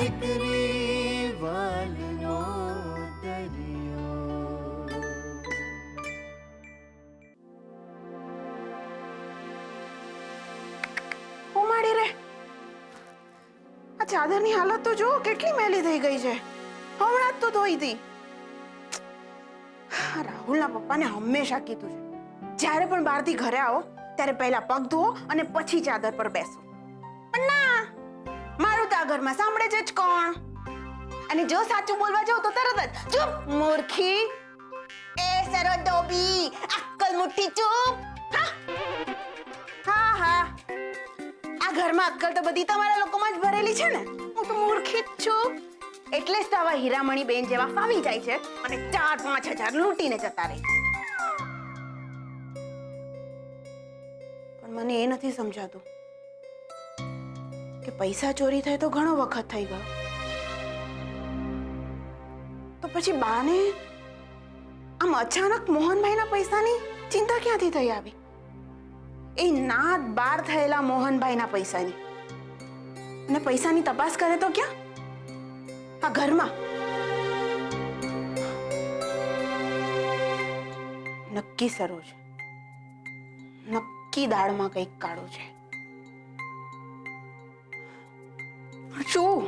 દીકરી વાલનો દરિયો. ઉમાડી રે, આ ચાદરની હાલત તો જો કેટલી મેલી થઈ ગઈ છે. હમણાં જ તો ધોઈ હતી. રાહુલના પપ્પાને હંમેશા કીધું છે, જ્યારે પણ બહારથી ઘરે આવો ત્યારે પહેલા પગ ધોવો અને પછી ચાદર પર બેસો. પણ ના, મારું તો આ ઘરમાં સાંભળે છે જ કોણ? અને જો સાચું બોલવા જાઉં તો તરત જ ચૂપ મૂર્ખી, એ સરો ડોબી, અક્કલ મુઠ્ઠી ચૂપ. હા હા, આ ઘરમાં અક્કલ તો બધી તમારા લોકોમાં જ ભરેલી છે ને. હું તો મૂર્ખી જ છું. એટલે જ તો આવા હીરામણી બેન જેવા ફાવી જાય છે અને 4-5 હજાર લૂંટીને જતા રહે. પણ મને એ નથી સમજાતું કે પૈસા ચોરી થાય તો ઘણો વખત થઈ ગયો, તો પછી બાને આમ અચાનક મોહનભાઈના પૈસાની ચિંતા ક્યાંથી થઈ આવી? એ નાત બાર થયેલા મોહનભાઈના પૈસાની. અને પૈસાની તપાસ કરે તો ક્યાં? આ ઘરમાં. નક્કી સરોજ, નક્કી દાળમાં કંઈક કાળું છે. શું?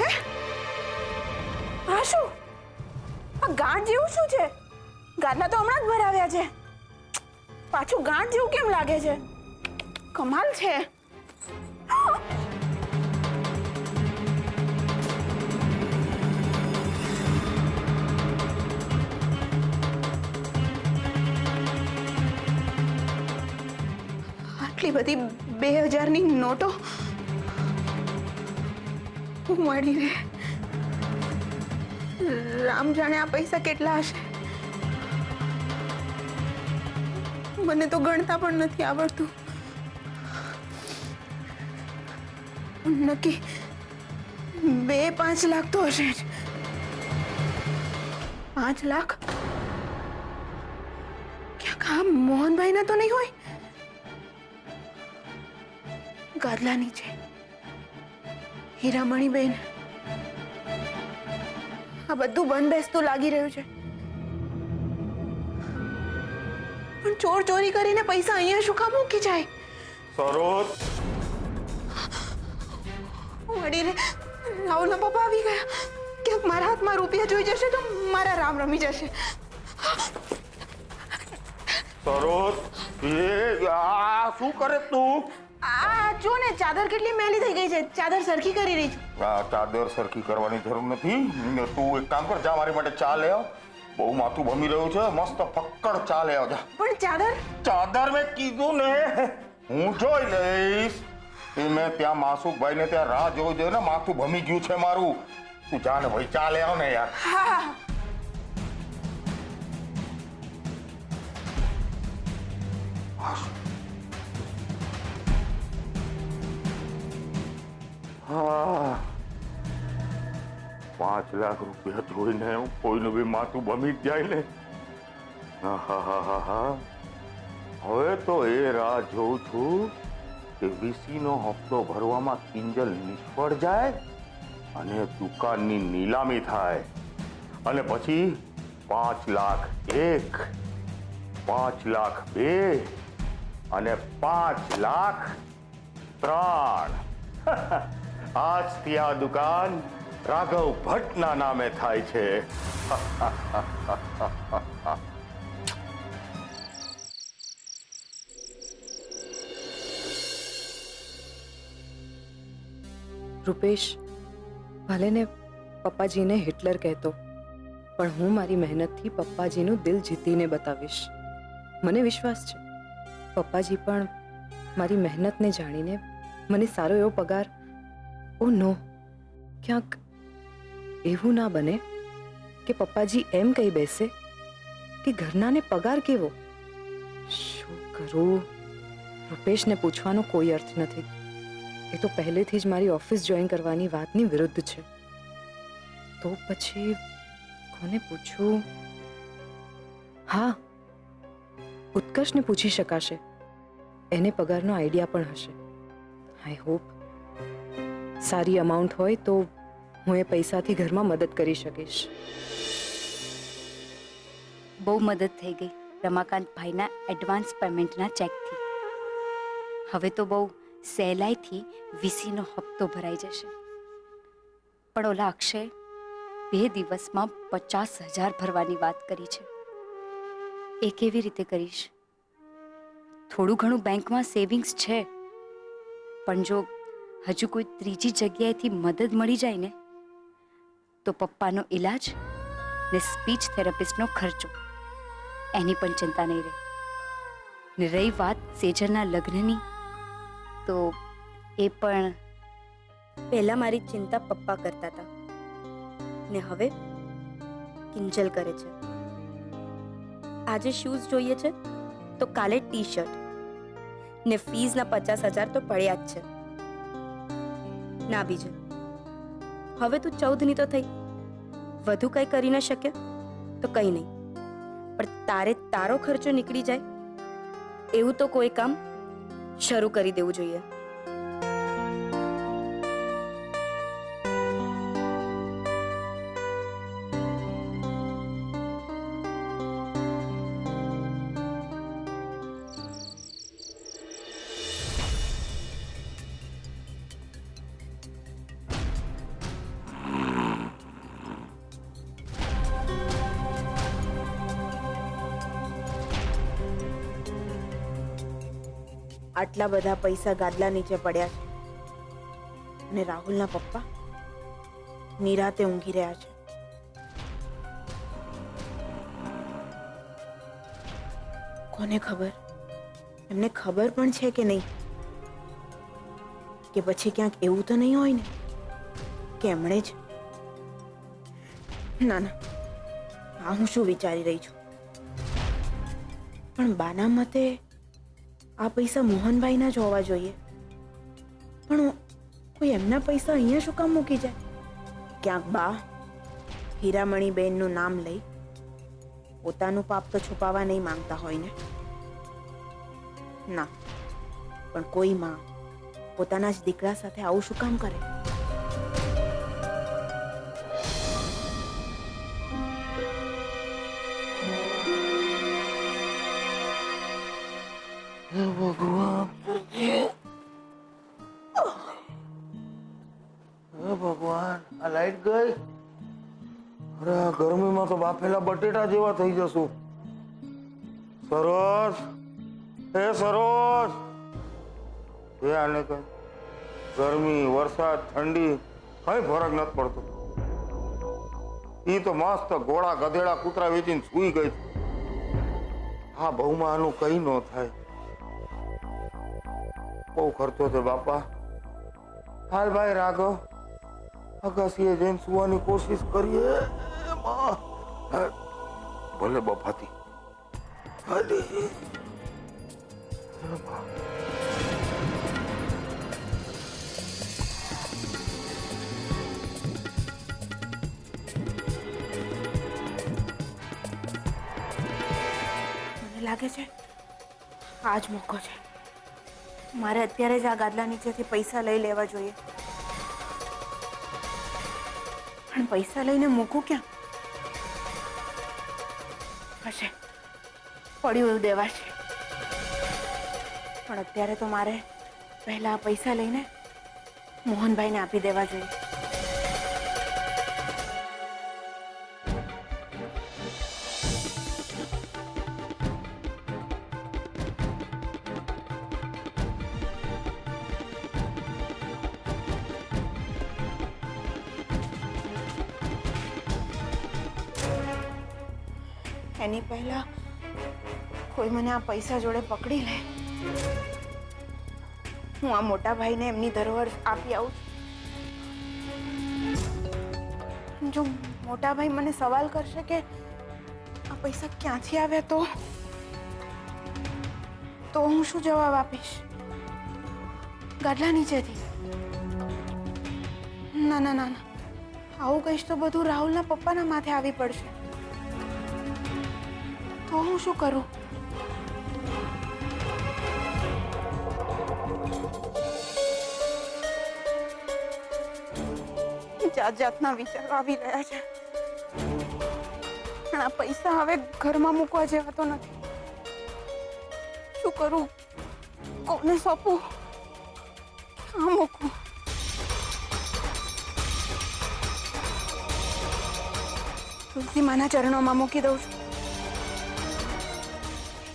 હે? આ શું? આ ગાંઠ જેવું શું છે? ગાદલા તો હમણાં જ ભરાવ્યા છે. પાછું ગાંઠ જેવું કેમ લાગે છે? કમાલ છે. આટલી બધી 2000ની નોટો મળી રે. રામ જાણે આ પૈસા કેટલા હશે. મને તો ગણતા પણ નથી આવડતું. નક્કી 2-5 લાખ તો હશે જ. 5 લાખ ક્યાંક આ મોહનભાઈના તો નહીં હોય? ગાદલા નીચે હીરામણી બેન. આ બધું બંધ બેસતું લાગી રહ્યું છે. પણ ચોર ચોરી કરીને પૈસા અહીંયા શું કામ મૂકી જાય? સરોજ, વળી રે, રાહુલના પપ્પા આવી ગયા. ક્યાંક મારા હાથમાં રૂપિયા જોઈ જશે તો મારા રામ રમી જશે. સરોજ, આ શું કરે તું? આ જો ને, ચાદર કેટલી મેલી થઈ ગઈ છે. ચાદર સરખી કરી રહી છું. આ ચાદર સરખી કરવાની જરૂર નથી. તું એક કામ કર, જા મારી માટે ચા લે આવ. બહુ માથું ભમી રહ્યું છે. મસ્ત ફક્કડ ચા લે આવ જા. પણ ચાદર ચાદર મેં કીધું ને, હું જોઈ લઈશ. એ મેં ત્યાં માસુકભાઈ ને ત્યાં રાહ જોઈ જોઈ ને માથું ભમી ગયું છે મારું. તું જા ને ભાઈ, ચા લે આવ ને યાર. હા. હા, 5 લાખ રૂપિયા જોઈને કોઈનું બી માથું ભમી જ જાય ને. હા, હવે તો એ રાહ જોઉં છું કે વીસીનો હપ્તો ભરવામાં કિંજલ નિષ્ફળ જાય અને દુકાનની નીલામી થાય અને પછી 5 લાખ 1, 5 લાખ 2 અને 5 લાખ 3. આજથી આ દુકાન રાઘવ ભટ્ટના નામે થાય છે. રૂપેશ, ભલે ને પપ્પાજીને હિટલર કહેતો, પણ હું મારી મહેનતથી પપ્પાજીનું દિલ જીતીને બતાવીશ. મને વિશ્વાસ છે પપ્પાજી પણ મારી મહેનતને જાણીને મને સારો એવો પગાર. ઓ નો, ક્યાંક એવું ના બને કે પપ્પાજી એમ કહી બેસે કે ઘરનાને પગાર કેવો. શું કરું? રૂપેશને પૂછવાનો કોઈ અર્થ નથી. એ તો પહેલેથી જ મારી ઓફિસ જોઈન કરવાની વાતની વિરુદ્ધ છે. તો પછી કોને પૂછું? હા, ઉત્કર્ષને પૂછી શકાશે. એને પગારનો આઈડિયા પણ હશે. આઈ હોપ સારી અમાઉન્ટ હોય તો હું એ પૈસાથી ઘરમાં મદદ કરી શકીશ. બહુ મદદ થઈ ગઈ રમાકાંતભાઈના એડવાન્સ પેમેન્ટના ચેકથી. હવે તો બહુ સહેલાઈથી વીસીનો હપ્તો ભરાઈ જશે. પણ ઓલા અક્ષય 2 દિવસમાં 50,000 ભરવાની વાત કરી છે. એ કેવી રીતે કરીશ? થોડું ઘણું બેંકમાં સેવિંગ્સ છે, પણ જો હજુ કોઈ ત્રીજી જગ્યાએથી મદદ મળી જાય ને તો પપ્પાનો ઈલાજ ને સ્પીચ થેરાપિસ્ટનો ખર્ચો એની પણ ચિંતા નહીં રહે. ને રહી વાત સેજલના લગ્નની, તો એ પણ પહેલા મારી ચિંતા પપ્પા કરતા હતા ને હવે કિંજલ કરે છે. આજે શૂઝ જોઈએ છે તો કાલે ટી શર્ટ ને ફીઝના 50,000 તો પડ્યા જ છે. ના બીજે હવે તું 14ની તો થઈ, વધુ કંઈ કરી ન શકે તો કંઈ નહીં, પણ તારે તારો ખર્ચો નીકળી જાય એવું તો કોઈ કામ શરૂ કરી દેવું જોઈએ. આટલા બધા પૈસા ગાદલા નીચે પડ્યા છે અને રાહુલના પપ્પા નિરાતે ઊંઘી રહ્યા છે. કોને ખબર, એમને ખબર પણ છે કે નહીં, કે પછી ક્યાંક એવું તો નહીં હોય ને કે એમણે જ. ના ના, આ હું શું વિચારી રહી છું. પણ બાના મતે આ પૈસા મોહનભાઈના જ હોવા જોઈએ, પણ કોઈ એમના પૈસા અહીંયા શું કામ મૂકી જાય? ક્યાંક બા હીરામણીબેનનું નામ લઈ પોતાનું પાપ તો છુપાવવા નહીં માંગતા હોય ને. ના, પણ કોઈ માં પોતાના જ દીકરા સાથે આવું શું કામ કરે? ભગવાન, આ લાઈટ ગઈ. અરે આ ગરમીમાં તો બાફેલા બટેટા જેવા થઈ જશું. સરોજ, એ સરોજ, એ આને કઈ ગરમી, વરસાદ, ઠંડી કઈ ફરક નથી પડતો. ઈ તો મસ્ત ઘોડા, ગધેડા, કૂતરા વેચીને સૂઈ ગઈ. હા, બહુમાં આનું કઈ ન થાય. બહુ ખર્ચો છે બાપા. હાલ ભાઈ રાઘવ, અગાસીએ જઈને સુવાની કોશિશ કરીએ. ભલે બફાતી. મને લાગે છે આ જ મોકો છે. મારે અત્યારે જ આ ગાદલા નીચેથી પૈસા લઈ લેવા જોઈએ. પણ પૈસા લઈને મૂકું ક્યાં? હશે પડ્યું એવું દેવાશે. પણ અત્યારે તો મારે પહેલા પૈસા લઈને મોહનભાઈને આપી દેવા જોઈએ. એની પહેલા કોઈ મને આ પૈસા જોડે પકડી લે. હું આ મોટા ભાઈને એમની ધરોહર આપી આવું. જો મોટા ભાઈ મને સવાલ કરશે કે આ પૈસા ક્યાંથી આવ્યા, તો હું શું જવાબ આપીશ? ગાદલા નીચેથી? ના ના ના ના, આવું કહીશ તો બધું રાહુલના પપ્પાના માથે આવી પડશે. તો હું શું કરું? જાત જાતના વિચારો આવી રહ્યા છે. પણ આ પૈસા હવે ઘરમાં મૂકવા જેવા તો નથી. શું કરું? કોને સોંપું? ક્યાં મૂકું? તુલસી માના ચરણોમાં મૂકી દઉં છું.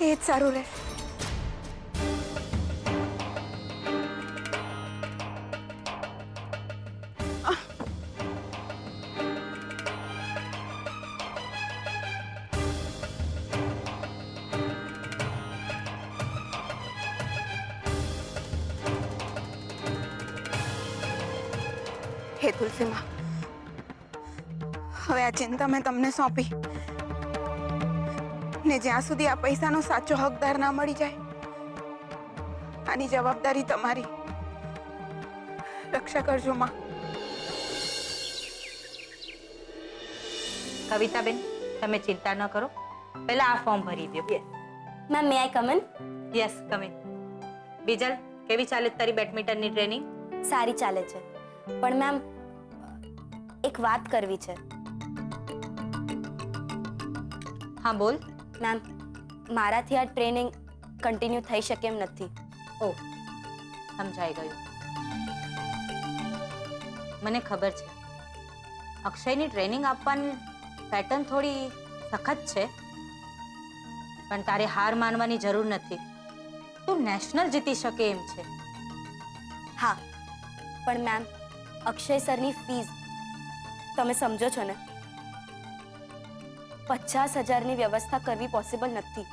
એ જ સારું રહેશે. હે તુલસી માં, હવે આ ચિંતા મેં તમને સોંપી ને જ્યાં સુધી આ પૈસાનો સાચો હકદાર ના મળી જાય, આની જવાબદારી તમારી. રક્ષા કરજો માં. કવિતાબેન, તમે ચિંતા ન કરો, પહેલા આ ફોર્મ ભરી દો. Ma'am may I come in? Yes, come in. Bijal, કેવી ચાલે તારી બેડમિન્ટનની ટ્રેનિંગ? સારી ચાલે છે, પણ મેમ એક વાત કરવી છે. હા બોલ. મેમ, મારાથી આ ટ્રેનિંગ કન્ટિન્યુ થઈ શકે એમ નથી. ઓ, સમજાઈ ગયું. મને ખબર છે અક્ષયની ટ્રેનિંગ આપવાની પેટર્ન થોડી સખત છે, પણ તારે હાર માનવાની જરૂર નથી. તું નેશનલ જીતી શકે એમ છે. હા, પણ મેમ અક્ષય સરની ફીસ તમે સમજો છો ને? 50,000ની વ્યવસ્થા કરવી પોસિબલ નથી.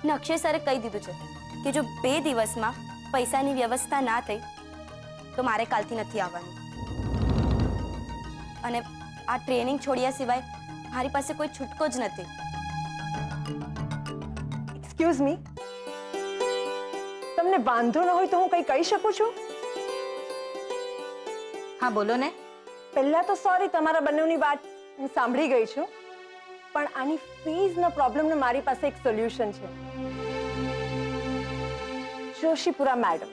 ને અક્ષય સરે કહી દીધું છે કે જો 2 દિવસમાં પૈસાની વ્યવસ્થા ના થઈ તો મારે કાલથી નથી આવવાનું. અને આ ટ્રેનિંગ છોડ્યા સિવાય મારી પાસે કોઈ છૂટકો જ નથી. એક્સક્યુઝ મી, તમને વાંધો ન હોય તો હું કંઈ કહી શકું છું? હા બોલો ને. પહેલા તો સોરી, તમારા બંનેની વાત હું સાંભળી ગઈ છું, પણ આની ફીઝનો પ્રોબ્લેમનો મારી પાસે એક સોલ્યુશન છે. જોશીપુરા મેડમ,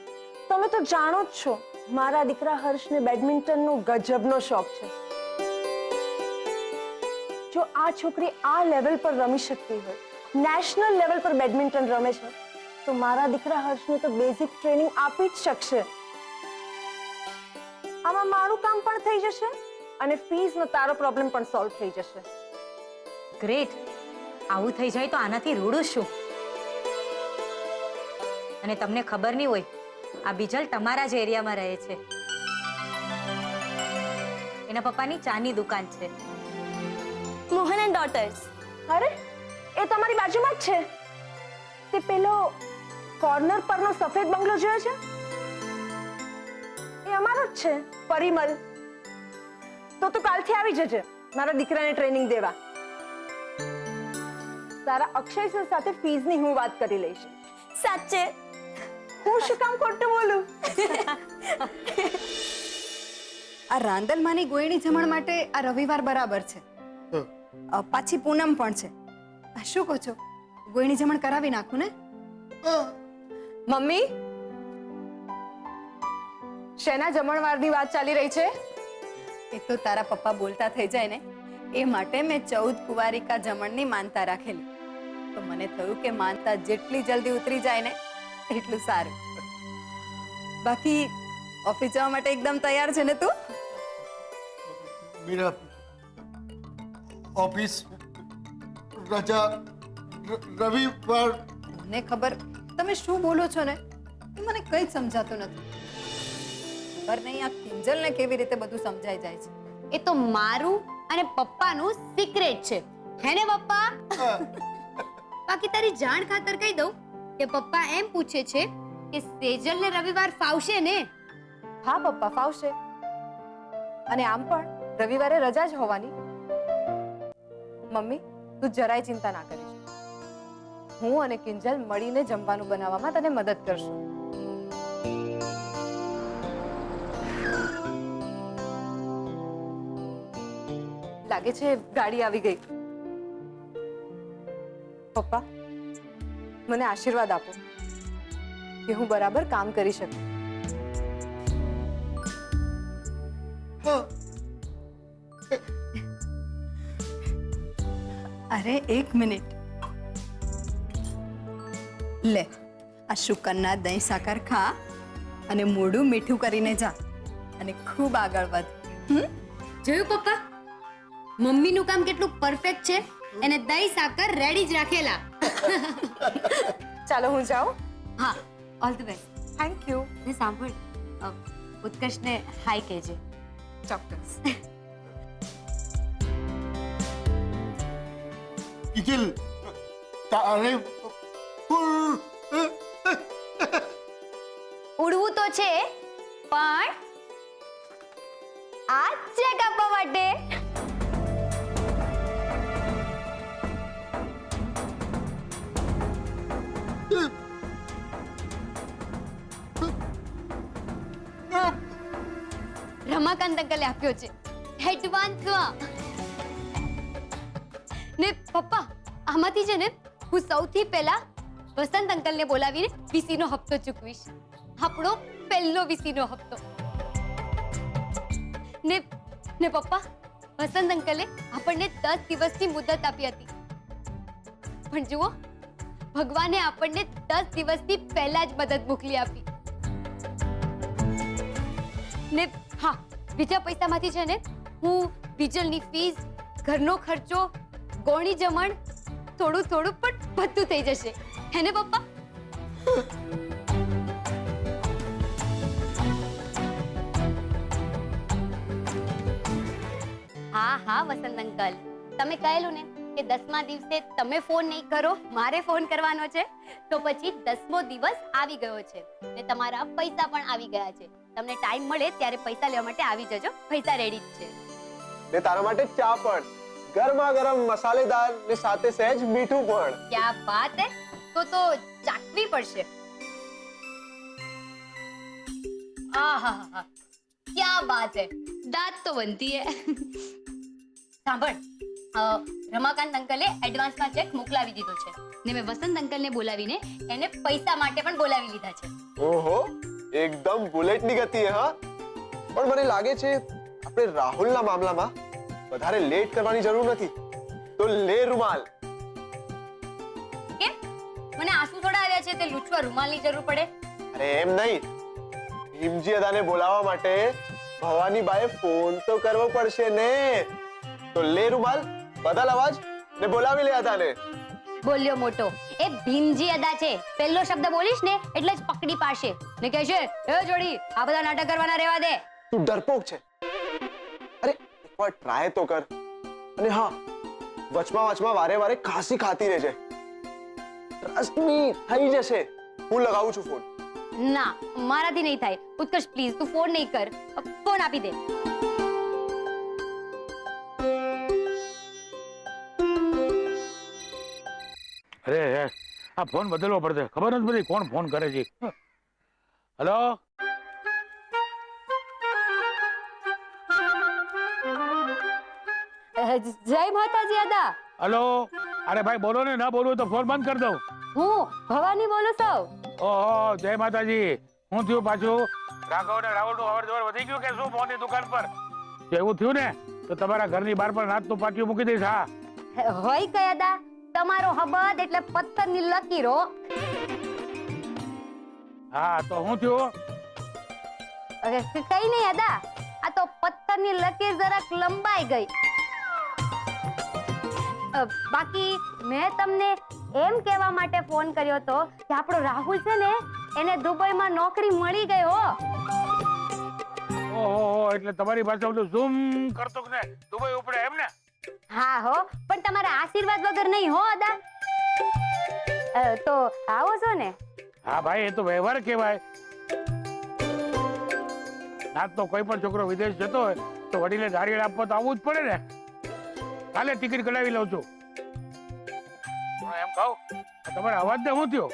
તમે તો જાણો જ છો મારા દીકરા હર્ષને બેડમિન્ટનનો ગજબનો શોખ છે. જો આ છોકરી આ લેવલ પર રમી શકતી હોય, નેશનલ લેવલ પર બેડમિન્ટન રમે છે, તો મારા દીકરા હર્ષને તો બેઝિક ટ્રેનિંગ આપી જ શકશે. આમાં મારું કામ પણ થઈ જશે અને ફીઝનો તારો પ્રોબ્લેમ પણ સોલ્વ થઈ જશે. ગ્રેટ. આવું થઈ જાય તો આનાથી રૂડું શું? અને તમને ખબર નહીં હોય, આ બીજલ તમારા જ એરિયામાં રહે છે. એના પપ્પાની ચાની દુકાન છે. Mohan and daughter's. અરે, એ તમારી બાજુમાં જ છે. તે પેલો કોર્નર પરનો સફેદ બંગલો જોયો છે? એ અમારો જ છે, પરિમલ. તો તું કાલથી આવી જજે મારા દીકરાને ટ્રેનિંગ દેવા. તારા અક્ષય સર સાથે ફીઝની હું વાત કરી લઈશ. સાચે? હું શું કામ ખોટું બોલું? આ રાંદલમાની ગોયણી જમણ માટે આ રવિવાર બરાબર છે. પાછી પૂનમ પણ છે. શું કહો છો, ગોયણી જમણ કરાવી નાખું ને? મમ્મી, શેના જમણવારની વાત ચાલી રહી છે? એ તો તારા પપ્પા બોલતા થઈ જાય ને, એ માટે મેં 14 કુંવારિકા જમણની માનતા રાખેલી. તો મને થયું કે માનતા જેટલી જલ્દી ઉતરી જાય ને એટલું સારું. બાકી ઓફિસ જવા માટે એકદમ તૈયાર છે ને તું? મીરા, ઓફિસ રજા રવિવાર. મને ખબર તમે શું બોલો છો ને, એ મને કંઈ જ સમજાતું નથી. ખબર નહીં આ કિંજલને કેવી રીતે બધું સમજાઈ જાય છે. એ તો મારું અને પપ્પાનું સિક્રેટ છે, હે ને પપ્પા? બાકી તારી જાણ ખાતર કહી દઉં કે પપ્પા એમ પૂછે છે કે સેજલને રવિવાર ફાવશે ને? હા પપ્પા, ફાવશે. અને આમ પણ રવિવારે રજા જ હોવાની. મમ્મી, તું જરાય ચિંતા ના કરીશ. હું અને કિંજલ મળીને જમવાનું બનાવવામાં તને મદદ કરશું. લાગે છે ગાડી આવી ગઈ. પપ્પા, મને આશીર્વાદ આપો કે હું બરાબર કામ કરી શકું. અરે એક મિનિટ લે આ શુકરના દહીં સાકર ખા અને મોઢું મીઠું કરીને જા અને ખૂબ આગળ વધ. જોયું પપ્પા, મમ્મીનું કામ કેટલું પરફેક્ટ છે. એને દહીં સાકર રેડી જ રાખેલા. ચાલો હું જાઉં. હા, all the best. Thank you. ને સાંભળ, ઉત્કર્ષને હાય કહેજે. ચોક્કસ. કિંજલ તારે ઉડવું તો છે, પણ આ ચેક આપવા માટે. રમાકાંત અંકલે આપ્યો છે એડવાન્સમાં. ને પપ્પા, આમાંથી છે ને હું સૌથી પહેલા વસંત અંકલને બોલાવીને વીસીનો હપ્તો ચૂકવીશ. આપણો પહેલો વીસીનો હપ્તો. ને પપ્પા, વસંત અંકલે આપણને 10 દિવસની મુદત આપી હતી, પણ જુઓ, ભગવાને આપણને 10 દિવસથી પહેલા જ મદદ મોકલી આપી. ને હા, બીજા પૈસામાંથી છે ને હું વિજલની ફીસ, ઘરનો ખર્ચો, ગોળી જમણ, થોડું થોડું પણ બધું થઈ જશે. હે ને પપ્પા? હા હા વસંત અંકલ, તમે કહેલું ને કે 10મા દિવસે તમે ફોન નહીં કરો, મારે ફોન કરવાનો છે, તો પછી 10મો દિવસ આવી ગયો છે ને તમારા પૈસા પણ આવી ગયા છે. તમને ટાઈમ મળે ત્યારે પૈસા લેવા માટે આવી જજો. પૈસા રેડી જ છે. ને તારા માટે ચા પણ ગરમા ગરમ મસાલેદાર ને સાથે સહેજ મીઠું પણ. ક્યા બાત હે, તો ચાખવી પડશે. આહાહા, ક્યા બાત હે, દાંત તો બનતી હે. સાંભળ, રમાકાંત અંકલે એડવાન્સમાં ચેક મોકલાવી દીધો છે ને મેં વસંત અંકલને બોલાવીને એને પૈસા માટે પણ બોલાવી લીધા છે. ઓહો, એકદમ બુલેટની ગતિ હે. હા, પણ મને લાગે છે આપણે રાહુલના મામલામાં વધારે લેટ કરવાની જરૂર નથી. તો લે રૂમાલ. કેમ? મને આંસુ થોડા આવ્યા છે તે લૂછવા રૂમાલની જરૂર પડે? અરે એમ નહીં, ભીમજી અદાને બોલાવવા માટે ભવાની બાએ ફોન તો કરવો પડશે ને. તો લે રૂમાલ, બદલ અવાજ ને બોલાવી લે અદાને. બોલ્યો મોટો, એ ભીમજી અદા છે. પહેલો શબ્દ બોલીશ ને એટલે જ પકડી પાડશે ને કહેશે, એ જોડી, આ બધા નાટક કરવાના રહેવા દે. તું ડરપોક છે. અરે એકવાર ટ્રાય તો કર. અને હા, વચમાં વારે વારે ખાંસી ખાતી રહેજે. ટ્રસ્ટ મી, થઈ જશે. હું લગાવું છું ફોન. ના, મારાથી નહીં થાય. ઉત્કર્ષ પ્લીઝ, તું ફોન નહીં કર. ફોન આપી દે. અરે આ ફોન બદલવો પડશે. ખબર નથી બધી કોણ ફોન કરે છે. હેલો, જય માતાજી અદા. હેલો. અરે ભાઈ બોલો ને, ના બોલવું તો ફોન બંધ કરી દઉં. હું ભવાની બોલું છું. ઓહો, જય માતાજી. હું થયું પાછું? રાઘવ ને રાવણ નું અવર જવર વધી ગયું કે શું ફોનની દુકાન પર? જો એવું થયું ને તો તમારા ઘરની બહાર પર નાચતું પાટિયું મૂકી દઈશ. હા, હોય કયા દા, તમારો હબદ એટલે પથ્થરની લકીરો. હા, તો હું થયું? કઈ નહીં અદા, આ તો પથ્થરની લકીર જરાક લંબાઈ ગઈ. બાકી મેં તમને એમ કહેવા માટે ફોન કર્યો તો કે આપણો રાહુલ છે ને, એને દુબઈમાં નોકરી મળી ગઈ હો. ઓહો, એટલે તમારી પાસે બધું ઝૂમ કરતો ને દુબઈ ઉપડે એમ ને? હા હો, પણ તમારા આશીર્વાદ વગર નહીં હો અદા. તો આવો છો ને? હા ભાઈ, એ તો વ્યવહાર કહેવાય. ના તો કોઈ પણ છોકરો વિદેશ જતો હોય તો વડીલે દારિયે આપવા તો આવવું જ પડે ને. કાલે ટિકિટ કઢાવી લઉં છું. હું એમ કહું, તમારે અવાજ ને શું થયો?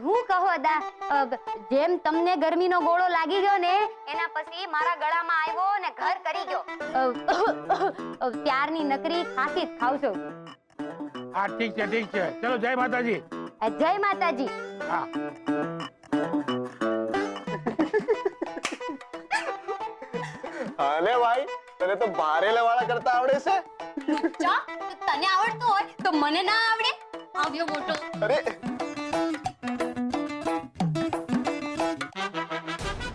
હું કહું અદા, જેમ તમને ગરમીનો ગોળો લાગી ગયો ને, એના પછી મારા ગળામાં આવ્યો ને ઘર કરી ગયો. ત્યારની નકરી ખાંસી જ ખાવ છું. હા, ઠીક છે, ઠીક છે. ચલો, જય માતાજી. જય માતાજી. હા. અરે ભાઈ તને તો બારેલા વાળા કરતા આવડે છે ચા તને આવડતું હોય તો મને ના આવડે આવ્યો મોટો અરે